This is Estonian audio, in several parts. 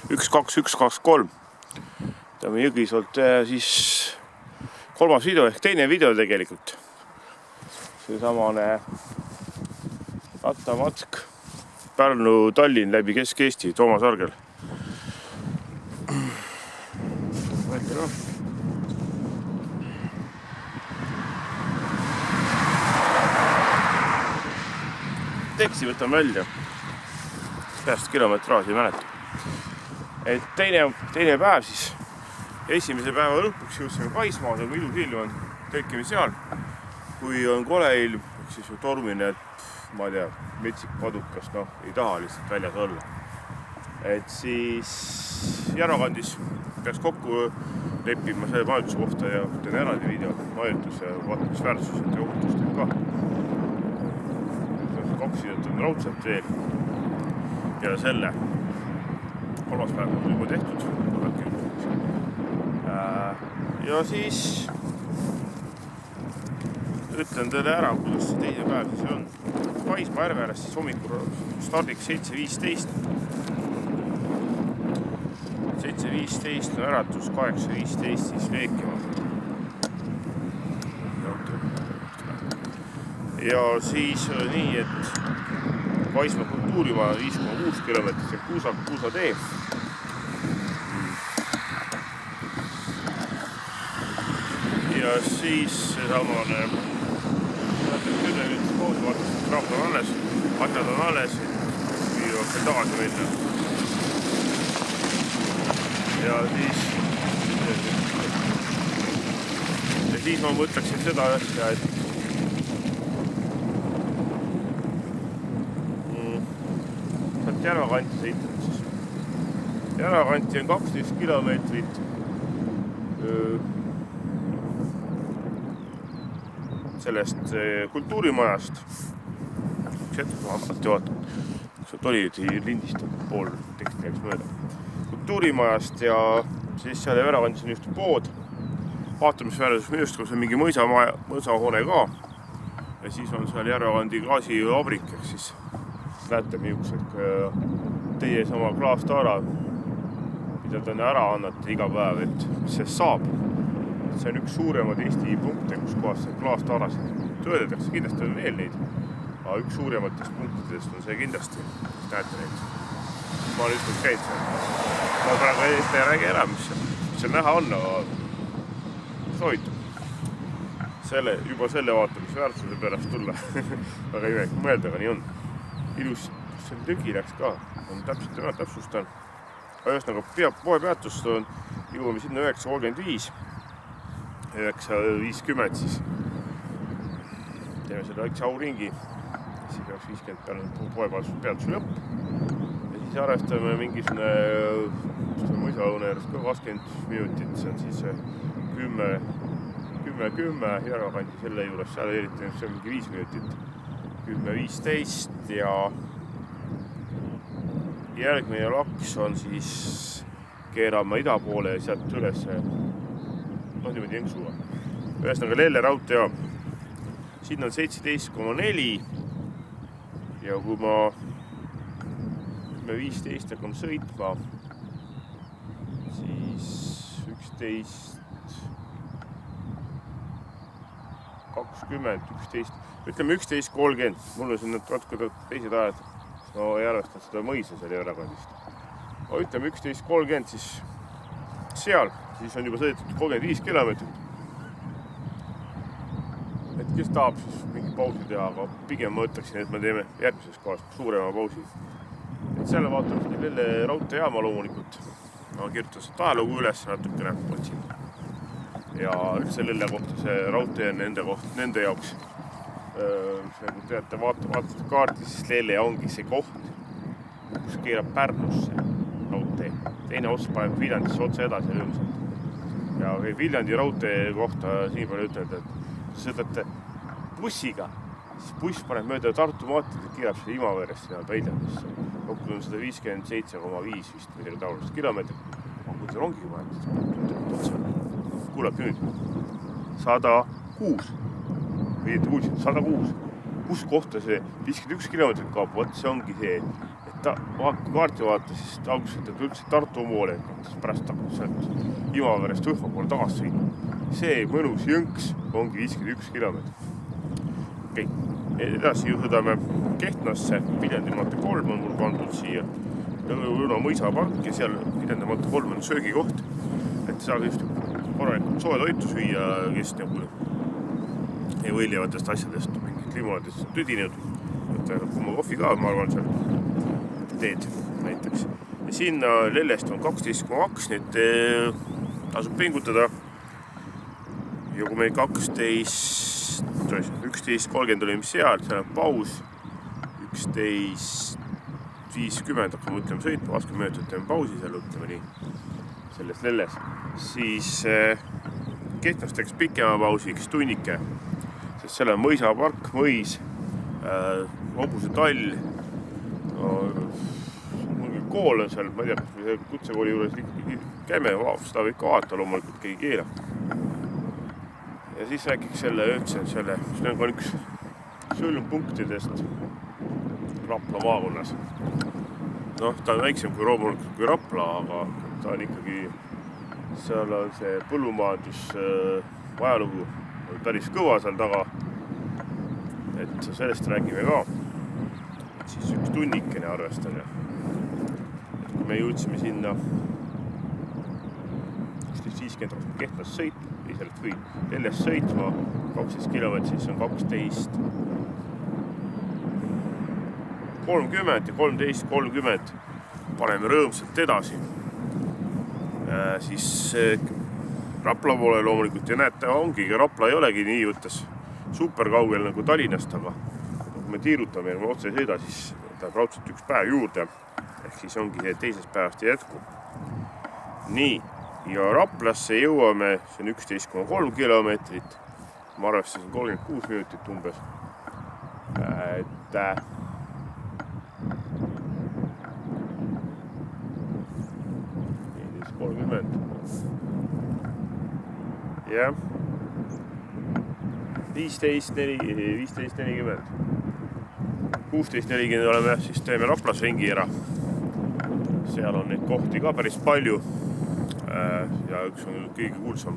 12123. Tõmme Jõgisolt siis kolmas video ehk teine video tegelikult. See samane rattamatk Pärnu-Tallinn läbi Kesk-Eesti Toomas Argel. Teksti võtan välja. Peast kilometraaži ei mäleta. Et teine päev siis. Esimese päeva lõpuks jõudsime Paismaad, on ilus ilm on, tõikime seal. Kui on kole ilm, siis tormine, et ma ei tea, metsik padukas, ei taha lihtsalt väljas olla. Et siis Järvakandis peaks kokku leppima selle majutuse kohta ja teen eraldi video majutuse vaatamisväärsused ja ohutustega ka. Koksidelt on raudselt veel ja selle kolmas päev on juba tehtud. Ja siis ütlen teile ära, kuidas see teine päev siis on. Paismaa järve ääres siis hommikul stardiks 7.15. 7.15 on äratus, 8.15 siis veekima. Ja siis nii, et Paismaa kultuurimaa 5,6 kilomeetrit ja Kuusa tee. Ja siis seesamane kraft on alles, asjad on alles, viivad veel tagasi minna. Ja siis ma mõtleksin seda asja, et Järvakanti sõitnud siis. Järvakanti on 12 kilomeetrit sellest kultuurimajast. Üks hetk ma alati vaatan. See oli lindistatud pool tekst käiks mööda. Kultuurimajast ja siis seal Järvakantis on just pood. Vaatamisväärsus minust, kus on mingi mõõsahoone ka. Ja siis on seal Järvakandi gaasivabrik, ehk siis näete miuksed teie sama klaastaara, mida te ära annate iga päev, et mis see saab. See on üks suuremad Eesti punkte, kus kohas see klaastaarasid töödetakse. Kindlasti on veel neid, aga üks suurematest punktidest on see kindlasti. Näete neid. Ma olen ütlnud käid seal. Ma praegu ei räägi ära, mis seal näha on, aga soovitan. Juba selle vaatamisväärsuse pärast tulla. Väga ei mõelda, aga nii on. Ilus, see tõgi läks ka, on täpselt täpsustan. Ühesõnaga poepeatust on, jõuame sinna 9.35, 9.50 siis. Teeme selle väikse auringi, siis 9.50 peale poepeatuse lõpp. Ja siis arvestame mingisugune mõisaõune järjest ka 20 minutit, see on siis 10 Järvakandi selle juures, seal eriti see on mingi 5 minutit. 10.15 ja järgmine laks on siis keerama ida poole ja sealt üles niimoodi jõnksuga. Ühesõnaga Lelle raudteejaam. Siin on 17,4 ja kui ma 15 hakkam sõitma, siis 11.20, 11. Ütleme 11.30, mul on siin natuke teised ajad, ma ei arvestanud seda mõisa seal Järvakandist. Ütleme 11.30 siis seal, siis on juba sõidetud 35 kilomeetrit. Et kes tahab siis mingi pausi teha, aga pigem ma ütleksin, et me teeme järgmises kohas suurema pausi. Et selle vaatame siin Lelle raudteejaama loomulikult. Ma kirjutan seda ajalugu üles natukene otsin. Ja üldse Lelle kohta see raudtee on nende jaoks. Kui teate vaatate kaarti, siis Lelle ongi see koht, kus keerab Pärnusse raudtee. Teine ots paneb Viljandisse otse edasi rõõmsalt. Ja Viljandi raudtee kohta siin palju ütelda, et kui sõidate bussiga, siis buss paneb mööda Tartu maanteed ja keerab selle Imaveresse ja Viljandisse. Kokku on 157,5 vist midagi taolist kilomeetrit. Kui see rongiga paneb, siis kuulake nüüd. 106. Või 106. Kus kohta see 51 kilomeetrit kaob, võt see ongi see, et kui kaarti vaata, siis alguses ütleb üldse Tartu moole, siis pärast hakkab sealt Imaverest Võhva poole tagasi sõitma. See mõnus jõnks ongi 51 kilomeetrit. Okei, edasi sõidame Kehtnasse, Viljandi maantee 3 on mul pandud siia. Lõuna mõisapark ja seal Viljandi maantee 3 on söögikoht, et saab just korralikult soe toitu süüa, kes nagu ei võiljevatest asjadest, mingit limoonadest tüdinenud. Kumma kohvi ka, ma arvan, seal teed näiteks. Ja sinna Lellest on 12,2, nüüd tasub pingutada. Ja kui meil 11.30 oli mis seal on paus, 11.50 hakkame ütlema sõitma, 20 minutit teeme pausi seal ütleme nii, selles Lelles. Siis Kehtnast teeks pikema pausiks tunnike, sest seal on mõisapark, mõis, hobuse tall, kool on seal, ma ei tea, kas me kutsekooli juures käime, seda võib ka vaata, loomulikult keegi keela. Ja siis rääkiks selle, mis on üks sõlmpunktidest Rapla maakonnas. Noh, ta on väiksem kui loomulikult kui Rapla, aga ta on ikkagi, seal on see põllumajandus ajalugu päris kõva seal taga. Et sellest räägime ka. Siis üks tunnikene arvestage. Kui me jõudsime sinna 11.50 Kehtnast sõitma, ei sellest või Lellest sõitma, 12 kilomeetrit, siis on 12.30 ja 13.30 paneme rõõmsalt edasi. Siis Rapla poole loomulikult ja näete, ongi, Rapla ei olegi nii võttes super kaugel nagu Tallinnast, aga kui me tiirutame ja me otse ei sõida, siis ta raudselt üks päev juurde, ehk siis ongi see teisest päevast jätku. Nii, ja Raplasse jõuame, see on 11,3 kilomeetrit, ma arvestasin 36 minutit umbes, et 30. Jah. 15.40. 16.40 oleme, siis teeme Raplas ringi ära. Seal on neid kohti ka päris palju. Ja üks on kõige kuulsam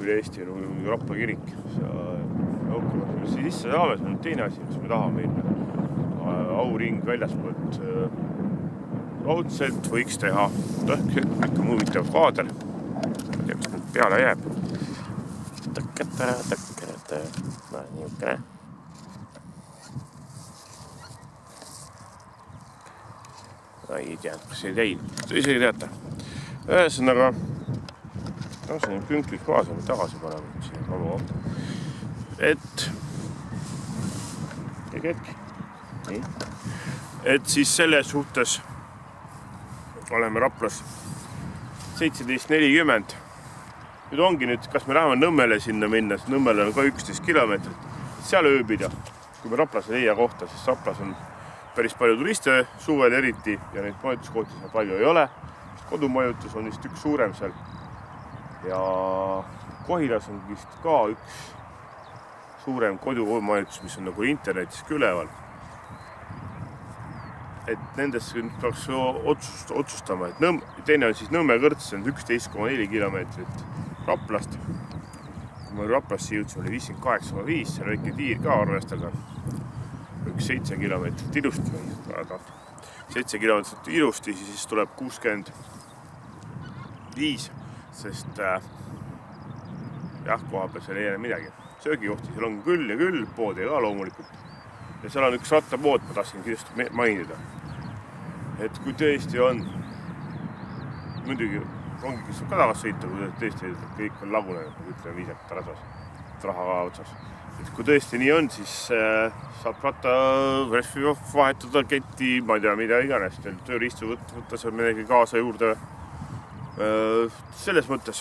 üle Eesti on Rapla kirik. Kui me sisse saame, see on teine asi, mis me tahame minna. Auring väljaspoolt raudselt võiks teha ikka huvitav kaadel. Ma tea, kas nüüd peale jääb. No, niisugune. Ei tea, kas ei teil. Isegi teate. Ühesõnaga, see on künklik vaasa, me tagasi paneme siia kalu kohta. Et siis selles suhtes oleme Raplas 17.40. Nüüd ongi nüüd, kas me läheme Nõmmele sinna minna, sest Nõmmele on ka 11 kilomeetrit. Seal ööbida, kui me Raplas ei leia kohta, sest Raplas on päris palju turiste suvel eriti ja neid majutuskohti seal palju ei ole. Kodumajutus on vist üks suurem seal. Ja Kohilas on vist ka üks suurem kodumajutus, mis on nagu internetis üleval. Et nendest peaks otsustama, et teine on siis Nõmme kõrts, see on 11,4 kilomeetrit Raplast. Kui me Raplasse jõudsime, oli 58,5, see on väike tiir ka arvestada. 7 kilomeetrit ilusti, 7 kilomeetrit ilusti, siis tuleb 65, sest jah, koha peal seal ei jääne midagi. Söögikohti seal on küll ja küll, poodi ka loomulikult. Ja seal on üks rattapood, ma tahtsin kindlasti mainida. Et kui tõesti on, muidugi ongi, kes on ka tagas sõita, kui tõesti kõik on lagunenud, nagu ütleme viisakalt rasas, raha ka otsas. Et kui tõesti nii on, siis saab ratta vahetada ketti, ma ei tea, mida iganes, tööriistu võtta seal midagi kaasa juurde. Selles mõttes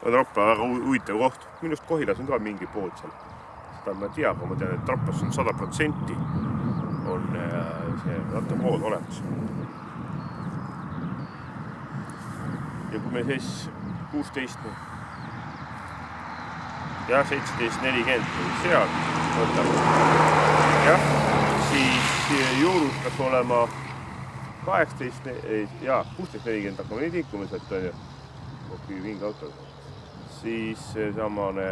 on Rapla väga huvitav koht. Minust Kohilas on ka mingi pood seal. Seda ma tea, aga ma tean, et Raplas on 100% on see rattapood olemas. Ja kui me siis 16 ja 17.40 seal võtame, jah, siis juurus kas olema 16.40 hakkame neid liikuma sealt on ju. Kopi vinge auto. Siis samane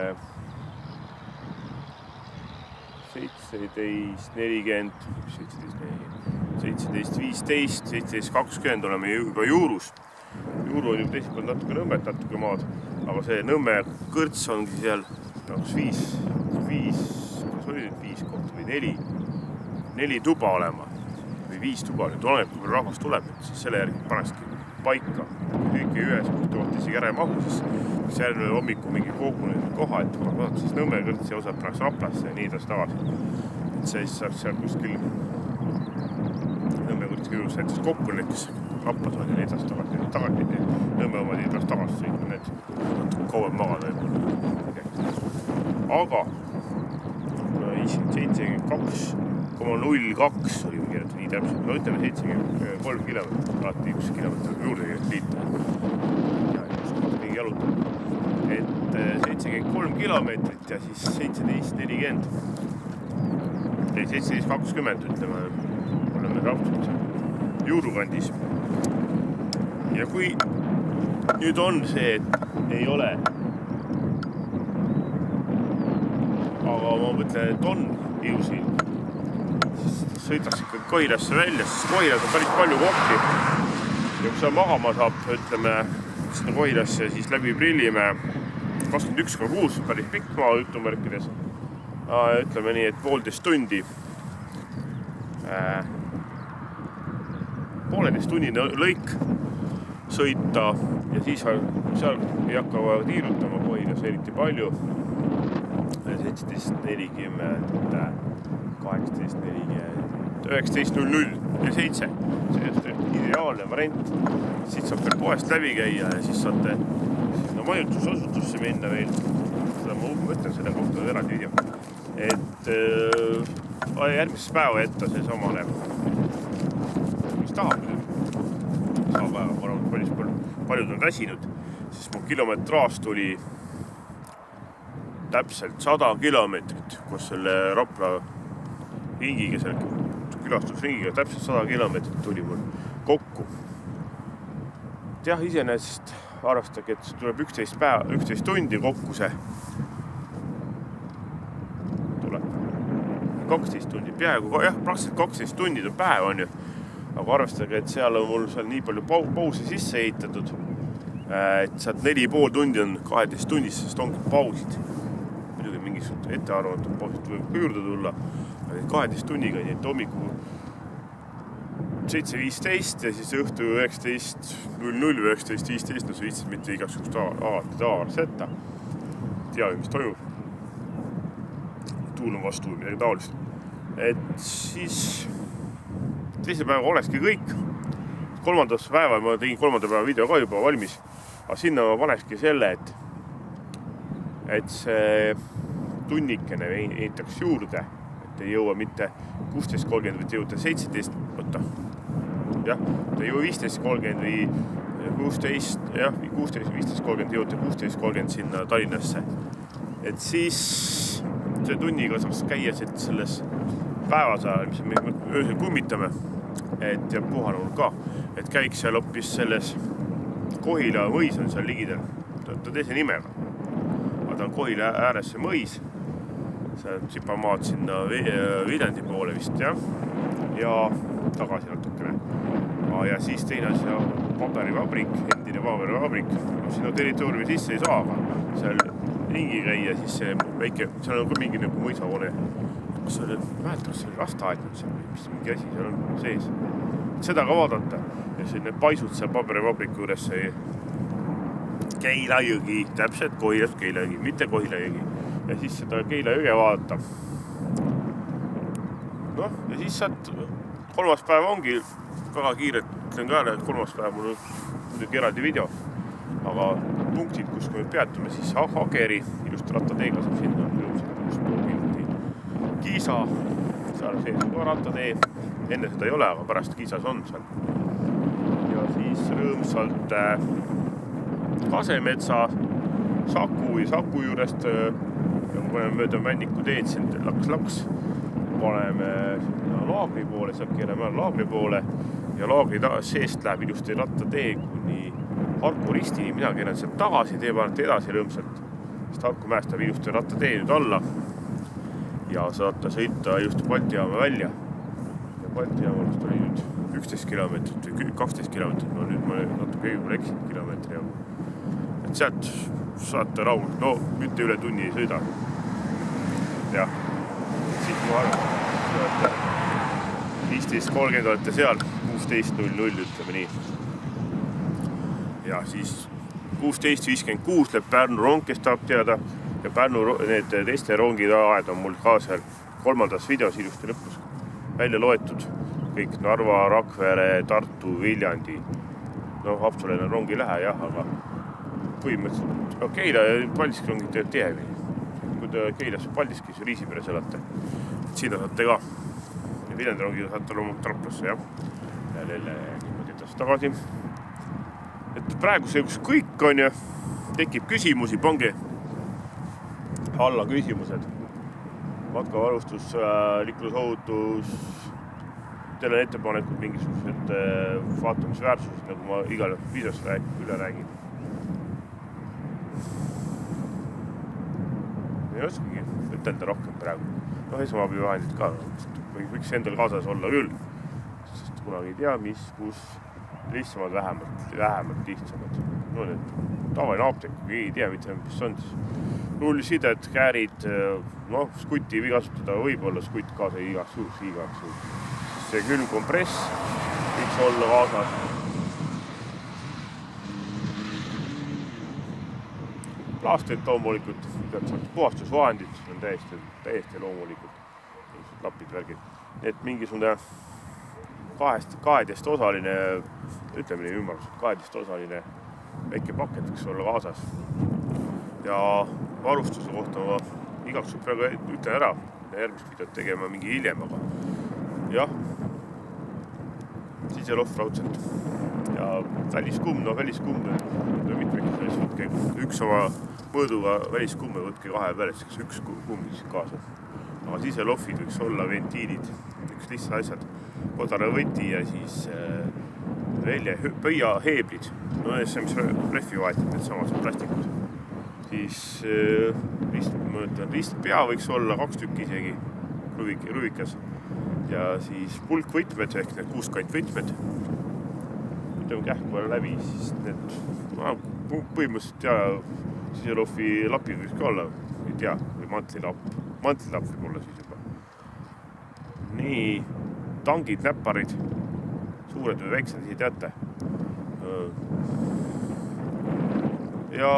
17.40, 17.15, 17.20 oleme juba juurus. Juuru on juba teiselt poolt natuke Nõmmet, natuke maad, aga see Nõmme kõrts ongi seal 5 kohta või 4 tuba olema või 5 tuba. Nüüd oleneb, kui rahvas tuleb, siis selle järgi panekski paika. Kõiki ühes kohta isegi ära ei mahu, siis järgmine hommiku mingi kogunenud koha, et vaadata siis Nõmme kõrtsi osad paneks Raplasse ja nii edasi tagasi. Et see siis saab seal kuskil Nõmme kõrtsi juures näiteks kokku need, kes Raplas on ja nii edasi tagasi. Nõmme omad ei taas tagasi sõitma, need natuke kauem magada võib-olla. Aga 72,02 oli kirjutatud nii täpselt. No ütleme 73 kilomeetrit, alati 1 kilomeetrit juurde liita. Ja just kohta mingi jalutab. Et 73 kilomeetrit ja siis 17.40. Ei, 17.20 ütleme, oleme rahvused juurukandis. Ja kui nüüd on see, et ei ole, aga ma mõtlen, et on ilusil, siis sõidaks ikka Kohilasse välja, sest Kohilas on päris palju kohti. Ja kui sa magama saab, ütleme, sinna Kohilasse siis läbi Prillimäe 21,6, päris pikk maa jutumärkides. Ütleme nii, et 1,5 tundi. 1,5 tunnine lõik sõita ja siis seal ei hakka tiirutama Kohilas eriti palju. 17.40, 18.40, 19.00 ja 7. See on ideaalne variant. Siit saab veel poest läbi käia ja siis saate majutusasutusse minna veel. Seda ma mõtlen selle kohta eraldi video. Et järgmises päeva jätta see samane, mis tahab. Saab päeva, paljud on väsinud, siis mu kilometraas tuli täpselt 100 kilomeetrit, koos selle Rapla ringiga, selle külastusringiga, täpselt 100 kilomeetrit tuli mul kokku. Jah, iseenesest arvestage, et tuleb 11 tundi kokku see. Tuleb 12 tundi, peaaegu, jah, praktiliselt 12 tundi on päev on ju. Aga arvestage, et seal on mul seal nii palju pause sisse ehitatud, et sealt 4,5 tundi on 12 tundis, sest ongi pausid. Muidugi mingisugune ettearvatud pausid võib juurde tulla. 12 tunniga, nii et hommiku 7.15 ja siis õhtu 19.00 või 19.15, no see viitsid mitte igasugust alati tavars jätta. Tea, mis toimub. Tuul on vastu või midagi taolist. Et siis teise päeva olekski kõik. Kolmandas päeva, ma tegin kolmanda päeva video ka juba valmis, aga sinna ma panekski selle, et see tunnikene ehitaks juurde, et ei jõua mitte 16.30 või te jõuda 17, võtta. Jah, te jõua 15.30 või 16, jah, 16.15.30 jõuda 16.30 sinna Tallinnasse. Et siis see tunniga saaks käia selles päevas ajal, mis me öösel kummitame, et ja puhanenud ka, et käiks seal hoopis selles Kohila mõis on seal ligidel, ta teise nimega, aga ta on Kohila ääres see mõis, see on sipamaad sinna Viljandi poole vist, jah, ja tagasi natukene. Ja siis teine asi on paberivabrik, endine paberivabrik, sinna territooriumi sisse ei saa, aga seal ringi käia, siis see väike, seal on ka mingi nagu mõisahoone. Kas see mäletakse, see oli lasteaed, mis mingi asi seal on sees. Seda ka vaadata. Ja see need paisud seal paberivabriku juures, see Keila jõgi, täpselt Kohilast Keila jõgi, mitte Kohila jõgi. Ja siis seda Keila jõge vaadata. No, ja siis saad, kolmas päev ongi väga kiiret, ütlen ka, et kolmas päev mul on muidugi eraldi video. Aga punktid, kus me peatume, siis Ageri, ilusti rattateega saab sinna, Kiisa, seal sees on ka rattatee, enne seda ei ole, aga pärast Kiisas on seal. Ja siis rõõmsalt Kasemetsa, Saku juurest, ja kui mööda Männiku teed siin laks paneme laagri poole, sealt keerame laagri poole ja laagri seest läheb ilusti rattatee kuni Harku ristini, mina keeran sealt tagasi, tee panete edasi rõõmsalt, sest Harku mäest läheb ilusti rattatee nüüd alla ja saate sõita ilusti Balti jaama välja. Ja Balti jaamast oli nüüd 11 kilomeetrit või 12 kilomeetrit, no nüüd ma natuke õigul eksinud kilomeetri jagu. Et sealt saate rahulikult, no mitte üle tunni ei sõida. Jah, siit ma arvan, 15.30 olete seal, 16.00 ütleme nii. Ja siis 16.56 läheb Pärnu rong, kes tahab teada ja Pärnu need teiste rongide aed on mul ka seal 3. videos ilusti lõpus välja loetud. Kõik Narva, Rakvere, Tartu, Viljandi. No Haapsalule rongi ei lähe jah, aga põhimõtteliselt Keila ja Paldiski rongid teeb tihemini. Kui te Keilas Paldiskis Riisiperes elate, sinna saate ka. Ja Viljandi rongiga saate loomulikult Raplasse jah. Ja Lelle niimoodi edasi tagasi. Et praegu see kus kõik on ja tekib küsimusi, pange alla küsimused. Matkavarustus, liiklusohutus, teil on ettepanekud mingisugused vaatamisväärsused, nagu ma igal videos üle räägin. Ei oskagi ütelda rohkem praegu. No esmaabivahendid ka, võiks endal kaasas olla küll, sest kunagi ei tea, mis, kus lihtsamad, vähemalt lihtsamad. No need tavaline apteek, kui ei tea, mis on siis. Nullsidet, käärid, no skutti või kasutada, võib-olla skutt kaasa igaks juhuks. See külmkompress võiks olla kaasas. Plaastrid loomulikult, puhastusvahendid on täiesti loomulikult. Lapid, värgid. Et mingisugune 12 osaline, ütleme nii ümmargused, 12 osaline väike pakett võiks olla kaasas. Ja varustuse kohta ma igaks praegu ütlen ära ja järgmist videot tegema mingi hiljem, aga jah, siseloft raudselt ja väliskumm, no väliskumm mitmekeseks võtke üks oma mõõduga väliskumme võtke 2 väliseks, üks kumm kaasa. Aga siselofid võiks olla ventiilid, üks lihtsad asjad, kodaravõti ja siis pöiaheeblid, no see mis rehvi vahetib, need samad plastikud. Siis ristpea võiks olla 2 tükki isegi ruvikas ja siis pulkvõtmed ehk need 6 võtmed. Ütleme kähku on läbi, siis need põhimõtteliselt ja siselofi lapid võiks ka olla, ei tea, või mantlilapp võib olla siis juba. Nii, tangid, näpparid, suured või väiksed, ei teate. Ja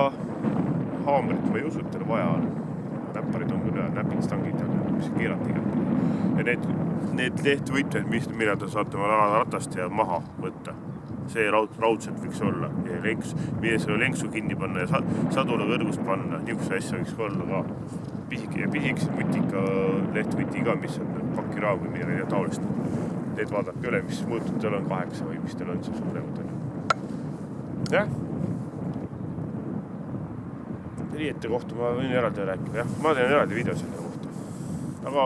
haamrit ma ei usu, et teil vaja on. Näpparid on küll, näpitstangid on, mis keelati igat. Ja need lehtvõtmed, mida te saate ratast ja maha võtta. See raudselt võiks olla. Mida selle lenksu kinni panna ja sadule kõrgust panna. Niisuguse asja võiks olla ka. Pisikesed võtika lehtvõti ka, mis on pakiraam või midagi taolist. Need vaadake üle, mis mõõtud teil on 8 või mis teil on see suuremad on. Jah. Riiete kohta ma võin eraldi rääkida, jah. Ma teen eraldi video selle kohta. Aga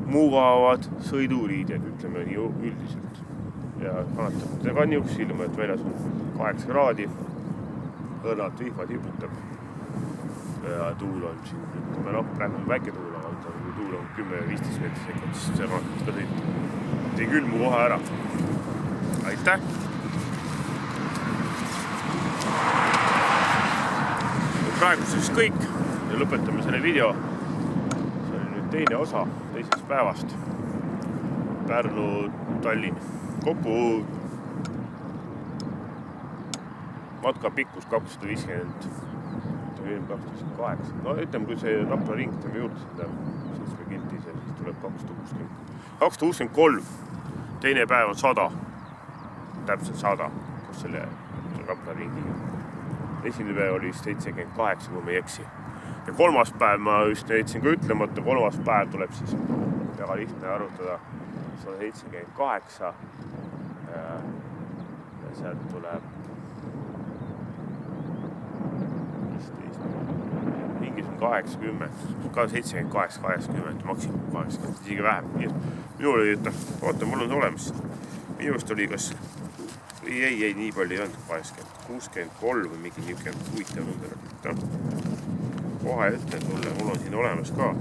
mugavad sõiduriided, ütleme nii üldiselt. Ja kannatab ka niisuguse ilma, et väljas on 8 kraadi. Õrnalt vihma tiputab. Ja tuul on siin, ütleme praegu on väike tuul, aga kui tuul on 10-15 meetri sekund, siis see kannatab ka sõita. Tei külmu kohe ära. Aitäh! Praeguseks kõik ja lõpetame selle video. See oli nüüd teine osa teisest päevast. Pärnu, Tallinn. Kokku matka pikkus 250, 258. No ütleme, kui see Rapla ring teeme juurde seda 7 kiltis ja siis tuleb 260. 263. Teine päev on 100. Täpselt 100, kus selle Rapla ringiga. Esimene päev oli 78, kui ma ei eksi. Ja 3. päev ma just jätsin ka ütlemata, 3. päev tuleb siis väga lihtne arutada 178 ja sealt tuleb 15. Mingisugune 80, ka 78, 80, maksimum 80, isegi vähem. Minul oli, oota, mul on olemas. Minust oli kas, ei, nii palju ei olnud 80, 63 või mingi niisugune huvitav number. Kohe ütlen sulle, mul on siin olemas ka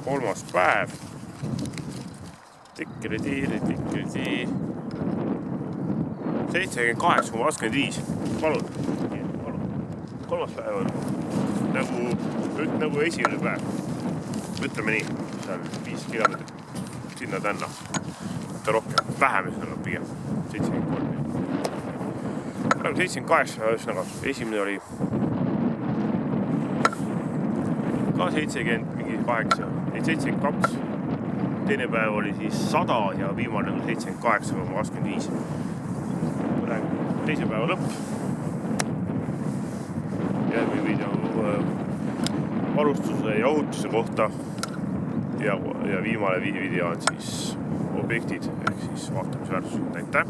3. päev. Tikkiri-tiiri. 78,25. Palun. 3. päev on nagu esimene päev. Ütleme nii, seal 5 kilomeetrit sinna tänna. Võtta rohkem, vähem üsna pigem. 73. 78, üsnaga esimene oli ka 70, mingi 8, 72. Teine päev oli siis 100 ja viimane on 78,25. Teise päeva lõpp. Järgmine video varustuse ja ohutuse kohta. Ja viimane video on siis objektid ehk siis vaatamisväärtused. Aitäh!